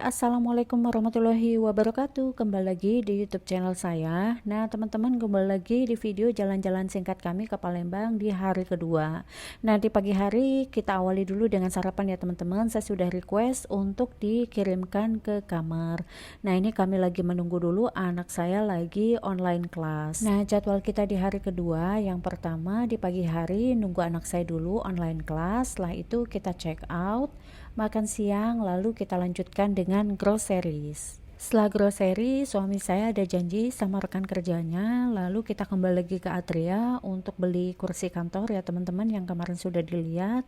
Assalamualaikum warahmatullahi wabarakatuh. Kembali lagi di YouTube channel saya. Nah, teman-teman, kembali lagi di video jalan-jalan singkat kami ke Palembang di hari kedua. Nah, di pagi hari kita awali dulu dengan sarapan ya, teman-teman. Saya sudah request untuk dikirimkan ke kamar. Nah, ini kami lagi menunggu dulu, anak saya lagi online kelas. Nah, jadwal kita di hari kedua, yang pertama di pagi hari nunggu anak saya dulu online kelas. Setelah itu kita check out, makan siang, lalu kita lanjutkan dengan groceries. Setelah grocery, suami saya ada janji sama rekan kerjanya, lalu kita kembali lagi ke Atria untuk beli kursi kantor ya teman-teman yang kemarin sudah dilihat.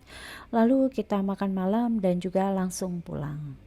Lalu kita makan malam dan juga langsung pulang.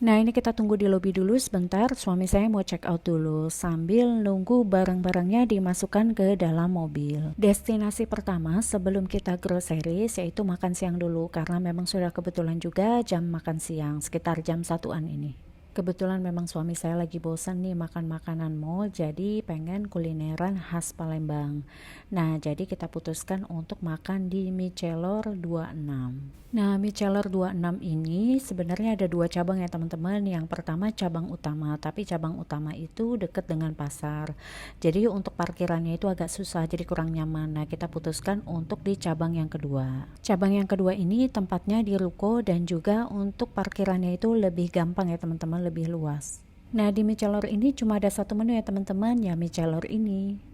Nah, ini kita tunggu di lobi dulu sebentar, suami saya mau check out dulu sambil nunggu barang-barangnya dimasukkan ke dalam mobil. Destinasi pertama sebelum kita groceries yaitu makan siang dulu, karena memang sudah kebetulan juga jam makan siang, sekitar jam 1-an ini. Kebetulan memang suami saya lagi bosan nih makan makanan mall, jadi pengen kulineran khas Palembang. Nah, jadi kita putuskan untuk makan di Michelor 26. Nah, Michelor 26 ini sebenarnya ada dua cabang ya teman-teman. Yang pertama cabang utama, tapi cabang utama itu deket dengan pasar. Jadi untuk parkirannya itu agak susah, jadi kurang nyaman. Nah, kita putuskan untuk di cabang yang kedua. Cabang yang kedua ini tempatnya di ruko dan juga untuk parkirannya itu lebih gampang ya teman-teman, lebih luas. Nah, di Michelor ini cuma ada satu menu ya teman-teman, ya Michelor ini.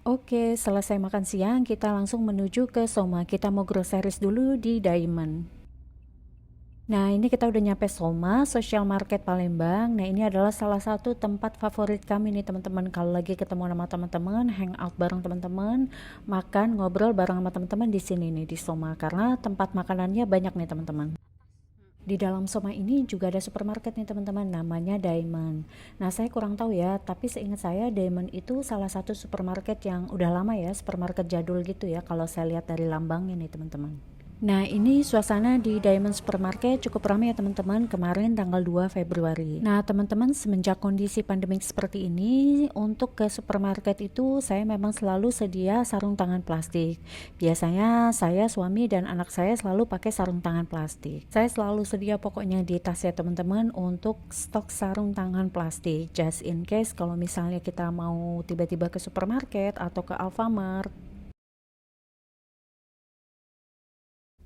Oke, selesai makan siang, kita langsung menuju ke Soma. Kita mau groceries dulu di Diamond. Nah, ini kita udah nyampe Soma, Social Market Palembang. Nah, ini adalah salah satu tempat favorit kami nih teman-teman. Kalau lagi ketemu sama teman-teman, hangout bareng teman-teman, makan, ngobrol bareng sama teman-teman di sini nih di Soma. Karena tempat makanannya banyak nih teman-teman. Di dalam Soma ini juga ada supermarket nih teman-teman, namanya Diamond. Nah, saya kurang tahu ya, tapi seingat saya Diamond itu salah satu supermarket yang udah lama ya, supermarket jadul gitu ya kalau saya lihat dari lambangnya nih teman-teman. Nah, ini suasana di Diamond Supermarket cukup ramai ya teman-teman, kemarin tanggal 2 Februari. Nah, teman-teman, semenjak kondisi pandemik seperti ini, untuk ke supermarket itu saya memang selalu sedia sarung tangan plastik. Biasanya saya, suami, dan anak saya selalu pakai sarung tangan plastik. Saya selalu sedia pokoknya di tas ya teman-teman untuk stok sarung tangan plastik. Just in case kalau misalnya kita mau tiba-tiba ke supermarket atau ke Alfamart.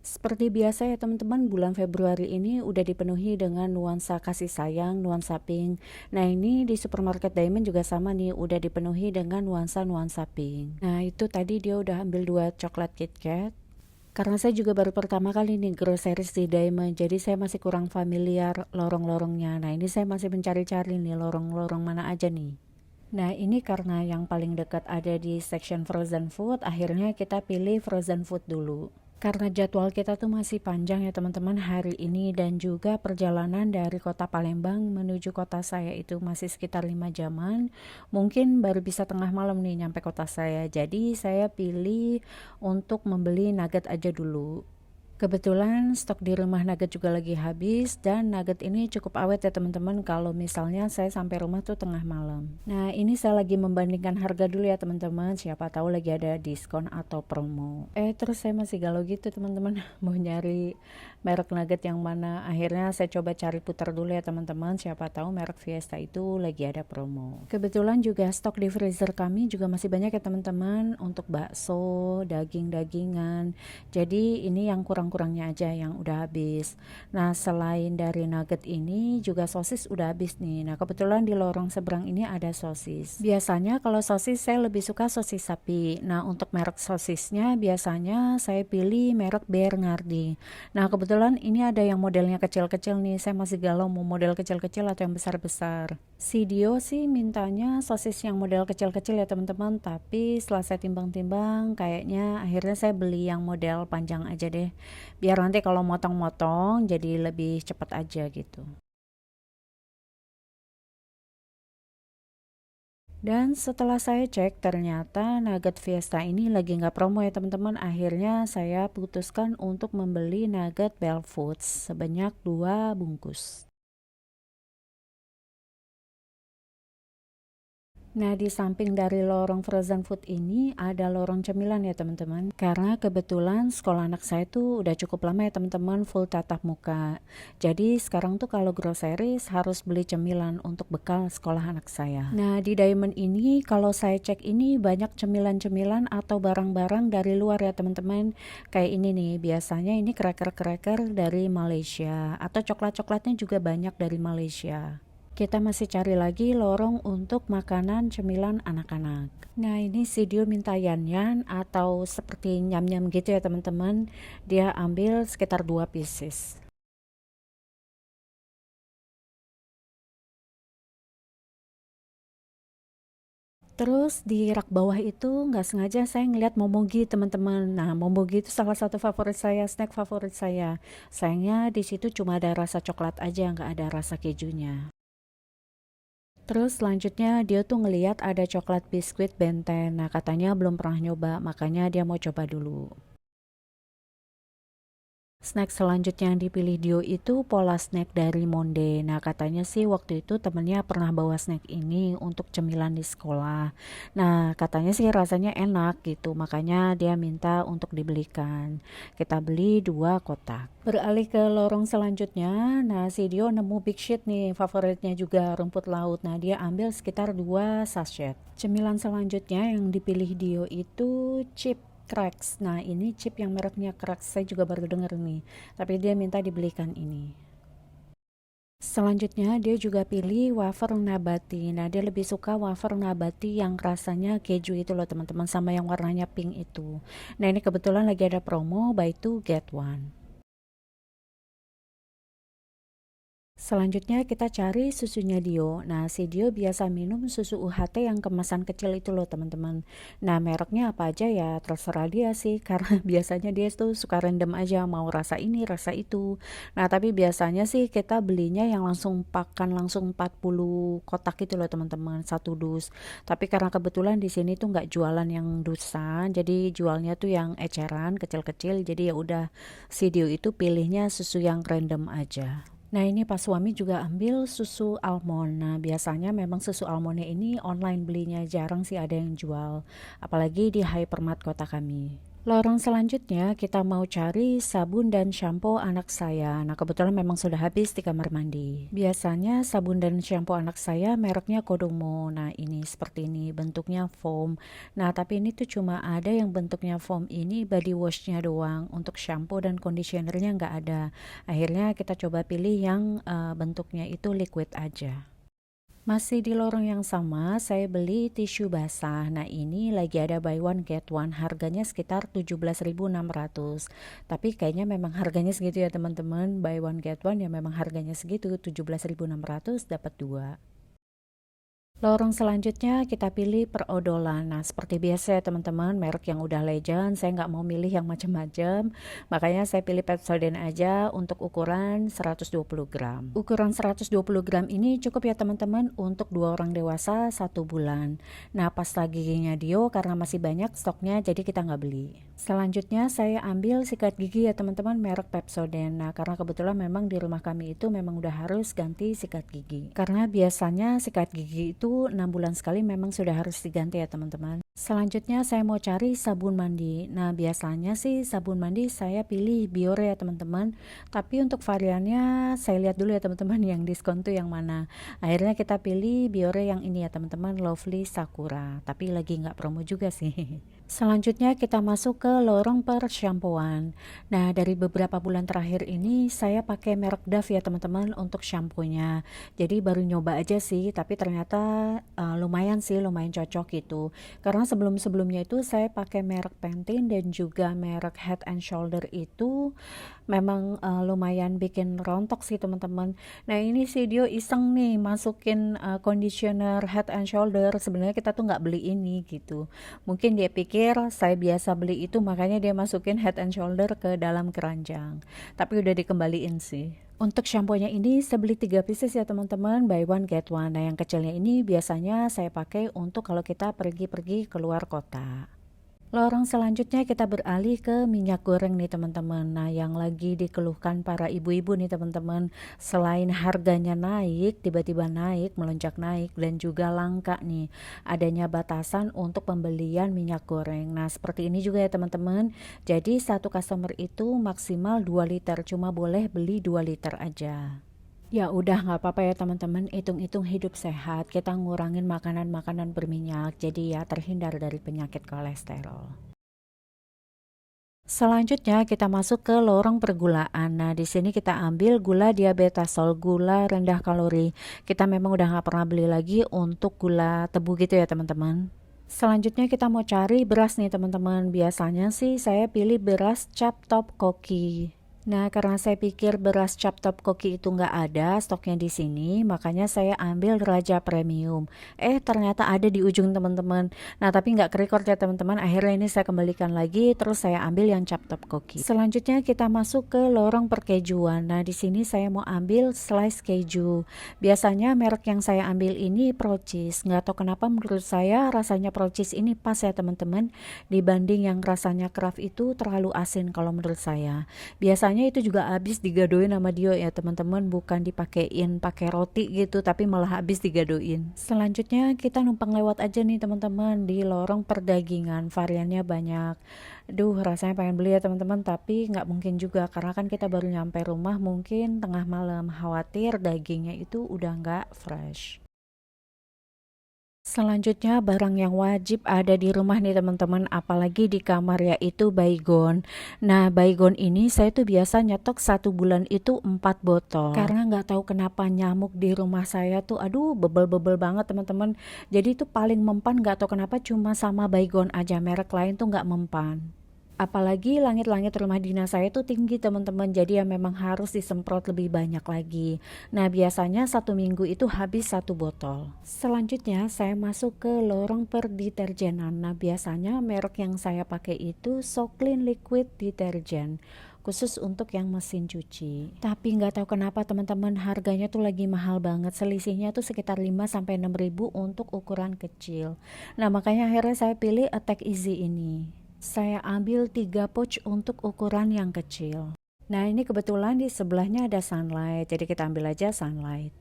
Seperti biasa ya teman-teman, bulan Februari ini udah dipenuhi dengan nuansa kasih sayang, nuansa pink. Nah, ini di supermarket Diamond juga sama nih, udah dipenuhi dengan nuansa-nuansa pink. Nah, itu tadi dia udah ambil 2 coklat KitKat. Karena saya juga baru pertama kali nih groceries di Diamond, jadi saya masih kurang familiar lorong-lorongnya. Nah, ini saya masih mencari-cari nih lorong-lorong mana aja nih. Nah, ini karena yang paling dekat ada di section frozen food, akhirnya kita pilih frozen food dulu. Karena jadwal kita tuh masih panjang ya teman-teman hari ini, dan juga perjalanan dari kota Palembang menuju kota saya itu masih sekitar 5 jaman. Mungkin baru bisa tengah malam nih nyampe kota saya. Jadi saya pilih untuk membeli nugget aja dulu. Kebetulan stok di rumah nugget juga lagi habis, dan nugget ini cukup awet ya teman-teman kalau misalnya saya sampai rumah tuh tengah malam. Nah, ini saya lagi membandingkan harga dulu ya teman-teman, siapa tahu lagi ada diskon atau promo. Terus saya masih galau gitu teman-teman mau nyari merek nugget yang mana. Akhirnya saya coba cari putar dulu ya teman-teman, siapa tahu merek Fiesta itu lagi ada promo. Kebetulan juga stok di freezer kami juga masih banyak ya teman-teman untuk bakso, daging-dagingan. Jadi ini yang kurang-kurangnya aja yang udah habis. Nah, selain dari nugget ini juga sosis udah habis nih. Nah, kebetulan di lorong seberang ini ada sosis. Biasanya kalau sosis saya lebih suka sosis sapi. Nah, untuk merek sosisnya biasanya saya pilih merek Bernardi. Nah, kebetulan ini ada yang modelnya kecil-kecil nih. Saya masih galau mau model kecil-kecil atau yang besar-besar. Si Dio sih mintanya sosis yang model kecil-kecil ya teman-teman, tapi setelah saya timbang-timbang kayaknya akhirnya saya beli yang model panjang aja deh, biar nanti kalau motong-motong jadi lebih cepat aja gitu. Dan setelah saya cek ternyata nugget Fiesta ini lagi nggak promo ya teman-teman. Akhirnya saya putuskan untuk membeli nugget Bell Foods sebanyak 2 bungkus. Nah, di samping dari lorong frozen food ini ada lorong cemilan ya teman-teman. Karena kebetulan sekolah anak saya tuh udah cukup lama ya teman-teman full tatap muka. Jadi sekarang tuh kalau groceries harus beli cemilan untuk bekal sekolah anak saya. Nah, di Diamond ini kalau saya cek ini banyak cemilan-cemilan atau barang-barang dari luar ya teman-teman. Kayak ini nih, biasanya ini cracker-cracker dari Malaysia atau coklat-coklatnya juga banyak dari Malaysia. Kita masih cari lagi lorong untuk makanan cemilan anak-anak. Nah, ini si Dio minta yanyan atau seperti nyam-nyam gitu ya teman-teman. Dia ambil sekitar 2 pieces. Terus di rak bawah itu nggak sengaja saya ngeliat momogi teman-teman. Nah, momogi itu salah satu favorit saya, snack favorit saya. Sayangnya di situ cuma ada rasa coklat aja, nggak ada rasa kejunya. Terus selanjutnya dia tuh ngeliat ada coklat biskuit Benten. Nah, katanya belum pernah nyoba, makanya dia mau coba dulu. Snack selanjutnya yang dipilih Dio itu pola snack dari Monde. Nah, katanya sih waktu itu temennya pernah bawa snack ini untuk cemilan di sekolah. Nah, katanya sih rasanya enak gitu, makanya dia minta untuk dibelikan. Kita beli 2 kotak. Beralih ke lorong selanjutnya, nah si Dio nemu Big Shit nih, favoritnya juga rumput laut. Nah, dia ambil sekitar 2 sachet. Cemilan selanjutnya yang dipilih Dio itu chip Cracks. Nah, ini chip yang mereknya Cracks. Saya juga baru dengar nih. Tapi dia minta dibelikan ini. Selanjutnya dia juga pilih wafer nabati. Nah, dia lebih suka wafer nabati yang rasanya keju itu loh teman-teman, sama yang warnanya pink itu. Nah, ini kebetulan lagi ada promo buy two get one. Selanjutnya kita cari susunya Dio. Nah, si Dio biasa minum susu UHT yang kemasan kecil itu loh teman-teman. Nah, mereknya apa aja ya terserah dia sih karena biasanya dia tuh suka random aja mau rasa ini, rasa itu. Nah, tapi biasanya sih kita belinya yang langsung pakan langsung 40 kotak itu loh teman-teman, satu dus. Tapi karena kebetulan di sini tuh nggak jualan yang dusan, jadi jualnya tuh yang eceran kecil-kecil. Jadi ya udah si Dio itu pilihnya susu yang random aja. Nah, ini pas suami juga ambil susu almond. Nah, biasanya memang susu almondnya ini online belinya, jarang sih ada yang jual. Apalagi di hypermart kota kami. Lorong selanjutnya kita mau cari sabun dan shampoo anak saya. Nah, kebetulan memang sudah habis di kamar mandi. Biasanya sabun dan shampoo anak saya mereknya Kodomo. Nah, ini seperti ini bentuknya foam. Nah, tapi ini tuh cuma ada yang bentuknya foam ini body washnya doang. Untuk shampoo dan conditionernya nggak ada. Akhirnya kita coba pilih yang bentuknya itu liquid aja. Masih di lorong yang sama, saya beli tisu basah. Nah, ini lagi ada buy one get one, harganya sekitar 17.600. Tapi kayaknya memang harganya segitu ya teman-teman. Buy one get one ya memang harganya segitu, 17.600 dapat 2. Lorong selanjutnya kita pilih perodolan. Nah, seperti biasa ya teman-teman, merek yang udah legend, saya nggak mau milih yang macam-macam. Makanya saya pilih Pepsodent aja untuk ukuran 120 gram. Ukuran 120 gram ini cukup ya teman-teman untuk 2 orang dewasa 1 bulan. Nah, pasta giginya Dio karena masih banyak stoknya, jadi kita nggak beli. Selanjutnya saya ambil sikat gigi ya teman-teman, merek Pepsodent. Nah, karena kebetulan memang di rumah kami itu memang udah harus ganti sikat gigi. Karena biasanya sikat gigi itu 6 bulan sekali memang sudah harus diganti ya teman-teman. Selanjutnya saya mau cari sabun mandi. Nah, biasanya sih sabun mandi saya pilih Biore ya teman-teman. Tapi untuk variannya saya lihat dulu ya teman-teman yang diskon tuh yang mana. Akhirnya kita pilih Biore yang ini ya teman-teman, Lovely Sakura. Tapi lagi nggak promo juga sih. Selanjutnya kita masuk ke lorong pershampooan. Nah, dari beberapa bulan terakhir ini saya pakai merek Dove ya teman-teman untuk shampoo-nya. Jadi baru nyoba aja sih, tapi ternyata lumayan sih, lumayan cocok gitu. Karena sebelum-sebelumnya itu saya pakai merek Pantene dan juga merek Head and Shoulder itu memang lumayan bikin rontok sih teman-teman. Nah, ini si Dio iseng nih masukin conditioner Head and Shoulder. Sebenarnya kita tuh nggak beli ini gitu. Mungkin dia pikir saya biasa beli itu, makanya dia masukin Head and Shoulder ke dalam keranjang. Tapi udah dikembaliin sih. Untuk shampoo-nya ini saya beli 3 pieces ya teman-teman, buy one get one. Nah, yang kecilnya ini biasanya saya pakai untuk kalau kita pergi-pergi keluar kota. Lorong selanjutnya kita beralih ke minyak goreng nih teman-teman. Nah, yang lagi dikeluhkan para ibu-ibu nih teman-teman, selain harganya naik, tiba-tiba naik, melonjak naik, dan juga langka nih, adanya batasan untuk pembelian minyak goreng. Nah, seperti ini juga ya teman-teman. Jadi satu customer itu maksimal 2 liter, cuma boleh beli 2 liter aja. Ya udah nggak apa-apa ya teman-teman, hitung-hitung hidup sehat, kita ngurangin makanan-makanan berminyak, jadi ya terhindar dari penyakit kolesterol. Selanjutnya kita masuk ke lorong pergulaan. Nah, di sini kita ambil gula diabetasol, gula rendah kalori. Kita memang udah nggak pernah beli lagi untuk gula tebu gitu ya teman-teman. Selanjutnya kita mau cari beras nih teman-teman. Biasanya sih saya pilih beras Cap Top Koki. Nah, karena saya pikir beras Cap Top Koki itu nggak ada stoknya di sini, makanya saya ambil Raja Premium. Ternyata ada di ujung teman-teman. Nah, tapi nggak kerekord ya teman-teman. Akhirnya ini saya kembalikan lagi, terus saya ambil yang Cap Top Koki. Selanjutnya kita masuk ke lorong perkejuan. Nah, di sini saya mau ambil slice keju. Biasanya merek yang saya ambil ini Pro Cheese. Nggak tahu kenapa menurut saya rasanya Pro Cheese ini pas ya teman-teman. Dibanding yang rasanya Kraft itu terlalu asin kalau menurut saya. Biasanya itu juga habis digadoin sama Dio ya teman-teman, bukan dipakein pakai roti gitu, tapi malah habis digadoin. Selanjutnya kita numpang lewat aja nih teman-teman di lorong perdagingan, variannya banyak. Duh, rasanya pengen beli ya teman-teman, tapi nggak mungkin juga karena kan kita baru nyampe rumah mungkin tengah malam, khawatir dagingnya itu udah nggak fresh. Selanjutnya barang yang wajib ada di rumah nih teman-teman, apalagi di kamar, yaitu baygon. Nah, baygon ini saya tuh biasa nyetok 1 bulan itu 4 botol. Karena nggak tahu kenapa nyamuk di rumah saya tuh aduh bebel-bebel banget teman-teman. Jadi itu paling mempan, nggak tahu kenapa cuma sama baygon aja, merek lain tuh nggak mempan. Apalagi langit-langit rumah dinas saya itu tinggi teman-teman, jadi ya memang harus disemprot lebih banyak lagi. Nah, biasanya 1 minggu itu habis 1 botol. Selanjutnya saya masuk ke lorong perdeterjenan. Nah, biasanya merek yang saya pakai itu So Clean Liquid Detergent, khusus untuk yang mesin cuci. Tapi nggak tahu kenapa teman-teman, harganya tuh lagi mahal banget. Selisihnya tuh sekitar 5-6 ribu untuk ukuran kecil. Nah, makanya akhirnya saya pilih Attack Easy ini. Saya ambil 3 pouch untuk ukuran yang kecil. Nah, ini kebetulan di sebelahnya ada Sunlight, jadi kita ambil aja Sunlight.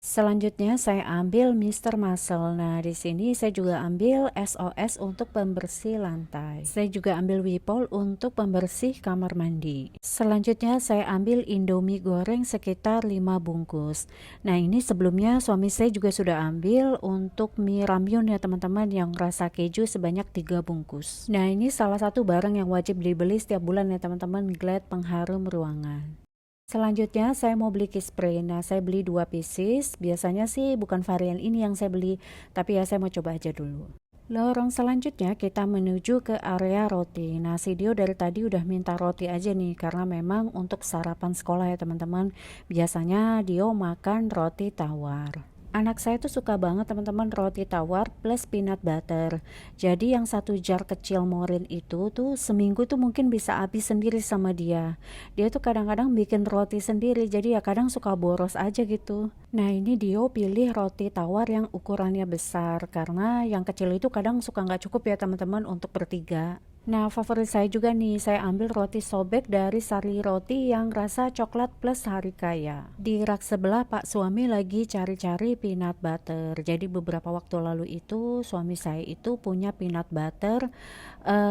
Selanjutnya saya ambil Mr. Muscle. Nah, di sini saya juga ambil SOS untuk pembersih lantai. Saya juga ambil Wipol untuk pembersih kamar mandi. Selanjutnya saya ambil Indomie goreng sekitar 5 bungkus. Nah, ini sebelumnya suami saya juga sudah ambil untuk mie ramyun ya teman-teman, yang rasa keju sebanyak 3 bungkus. Nah, ini salah satu barang yang wajib dibeli setiap bulan ya teman-teman, Glad pengharum ruangan. Selanjutnya saya mau beli key spray. Nah, saya beli 2 pieces. Biasanya sih bukan varian ini yang saya beli, tapi ya saya mau coba aja dulu. Lorong selanjutnya kita menuju ke area roti. Nah, si Dio dari tadi udah minta roti aja nih, karena memang untuk sarapan sekolah ya teman-teman. Biasanya Dio makan roti tawar. Anak saya tuh suka banget teman-teman roti tawar plus peanut butter. Jadi yang 1 jar kecil morin itu tuh seminggu tuh mungkin bisa habis sendiri sama dia. Dia tuh kadang-kadang bikin roti sendiri, jadi ya kadang suka boros aja gitu. Nah, ini Dio pilih roti tawar yang ukurannya besar, karena yang kecil itu kadang suka nggak cukup ya teman-teman untuk bertiga. Nah, favorit saya juga nih, saya ambil roti sobek dari Sari Roti yang rasa coklat plus harikaya. Di rak sebelah Pak suami lagi cari-cari peanut butter. Jadi beberapa waktu lalu itu suami saya itu punya peanut butter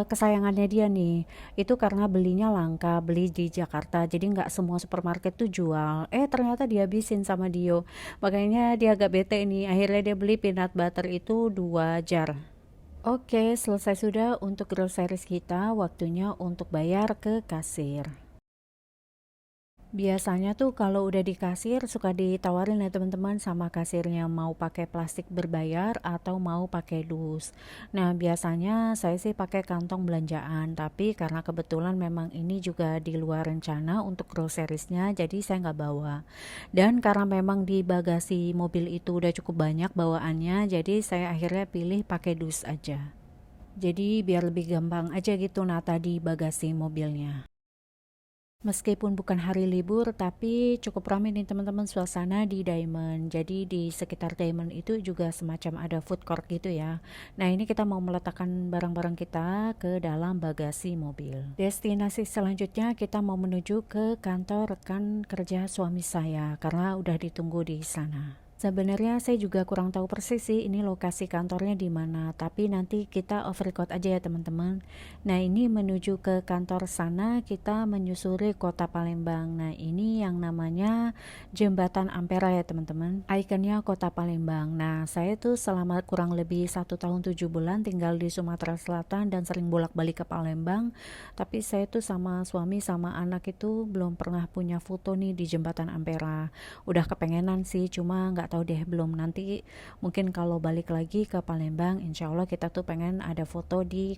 kesayangannya dia nih. Itu karena belinya langka, beli di Jakarta. Jadi nggak semua supermarket tuh jual. Ternyata dihabisin sama Dio. Makanya dia agak bete nih. Akhirnya dia beli peanut butter itu 2 jar. Oke, selesai sudah untuk groceries kita, waktunya untuk bayar ke kasir. Biasanya tuh kalau udah di kasir suka ditawarin ya teman-teman sama kasirnya, mau pakai plastik berbayar atau mau pakai dus. Nah, biasanya saya sih pakai kantong belanjaan, tapi karena kebetulan memang ini juga di luar rencana untuk groceriesnya, jadi saya nggak bawa. Dan karena memang di bagasi mobil itu udah cukup banyak bawaannya, jadi saya akhirnya pilih pakai dus aja. Jadi biar lebih gampang aja gitu nata di bagasi mobilnya. Meskipun bukan hari libur, tapi cukup ramai nih teman-teman suasana di Diamond. Jadi di sekitar Diamond itu juga semacam ada food court gitu ya. Nah ini kita mau meletakkan barang-barang kita ke dalam bagasi mobil. Destinasi selanjutnya kita mau menuju ke kantor rekan kerja suami saya karena udah ditunggu di sana. Sebenarnya saya juga kurang tahu persis sih ini lokasi kantornya di mana, tapi nanti kita off record aja ya teman-teman. Nah, ini menuju ke kantor sana kita menyusuri kota Palembang. Nah, ini yang namanya Jembatan Ampera ya teman-teman. Ikonnya kota Palembang. Nah, saya tuh selama kurang lebih 1 tahun 7 bulan tinggal di Sumatera Selatan dan sering bolak-balik ke Palembang. Tapi saya tuh sama suami sama anak itu belum pernah punya foto nih di Jembatan Ampera. Udah kepengenan sih, cuma nggak tahu deh belum. Nanti mungkin kalau balik lagi ke Palembang, insya Allah kita tuh pengen ada foto di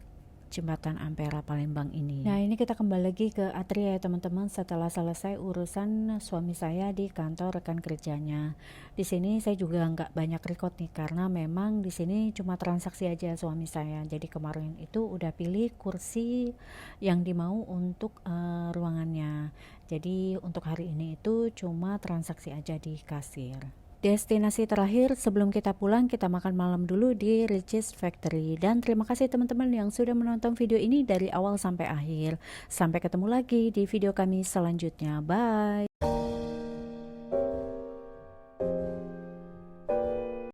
Jembatan Ampera Palembang ini. Nah ini kita kembali lagi ke Atria ya teman-teman, setelah selesai urusan suami saya di kantor rekan kerjanya. Di sini saya juga nggak banyak record nih karena memang di sini cuma transaksi aja suami saya. Jadi kemarin itu udah pilih kursi yang dimau untuk ruangannya. Jadi untuk hari ini itu cuma transaksi aja di kasir. Destinasi terakhir sebelum kita pulang, kita makan malam dulu di Richeese Factory. Dan terima kasih teman-teman yang sudah menonton video ini dari awal sampai akhir. Sampai ketemu lagi di video kami selanjutnya. Bye!